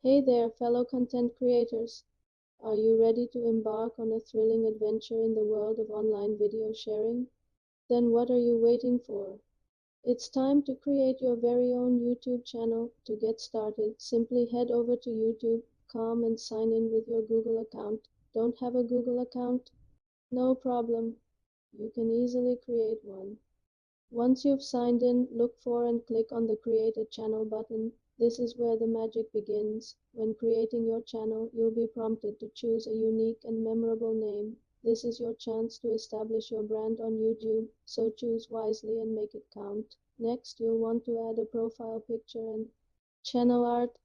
Hey there, fellow content creators. Are you ready to embark on a thrilling adventure in the world of online video sharing? Then what are you waiting for? It's time to create your very own YouTube channel. To get started, simply head over to YouTube.com and sign in with your Google account. Don't have a Google account? No problem. You can easily create one. Once you've signed in, look for and click on the Create a Channel button. This is where the magic begins. When creating your channel, you'll be prompted to choose a unique and memorable name. This is your chance to establish your brand on YouTube, so choose wisely and make it count. Next, you'll want to add a profile picture and channel art.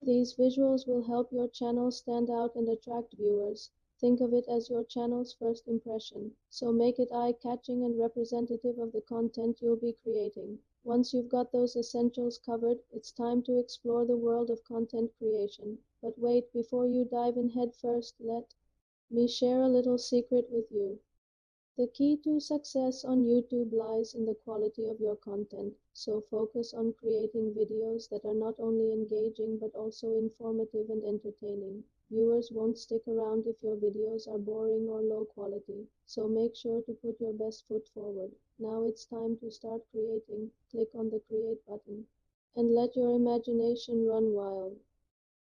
These visuals will help your channel stand out and attract viewers. Think of it as your channel's first impression, so make it eye-catching and representative of the content you'll be creating. Once you've got those essentials covered, it's time to explore the world of content creation. But wait, before you dive in head first, let me share a little secret with you. The key to success on YouTube lies in the quality of your content, so focus on creating videos that are not only engaging but also informative and entertaining. Viewers won't stick around if your videos are boring or low quality, so make sure to put your best foot forward. Now it's time to start creating. Click on the Create button and let your imagination run wild.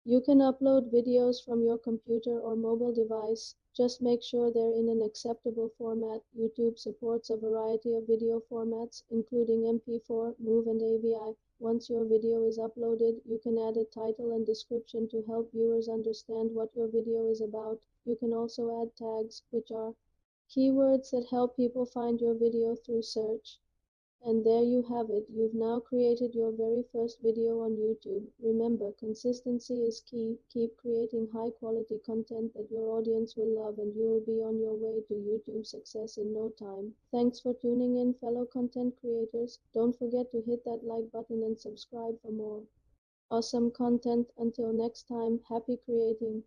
You can upload videos from your computer or mobile device. Just make sure they're in an acceptable format. YouTube supports a variety of video formats, including MP4, MOV, and AVI. Once your video is uploaded, you can add a title and description to help viewers understand what your video is about. You can also add tags, which are keywords that help people find your video through search. And there you have it. You've now created your very first video on YouTube. Remember, consistency is key. Keep creating high quality content that your audience will love, and you will be on your way to YouTube success in no time. Thanks for tuning in, fellow content creators. Don't forget to hit that like button and subscribe for more awesome content. Until next time, happy creating.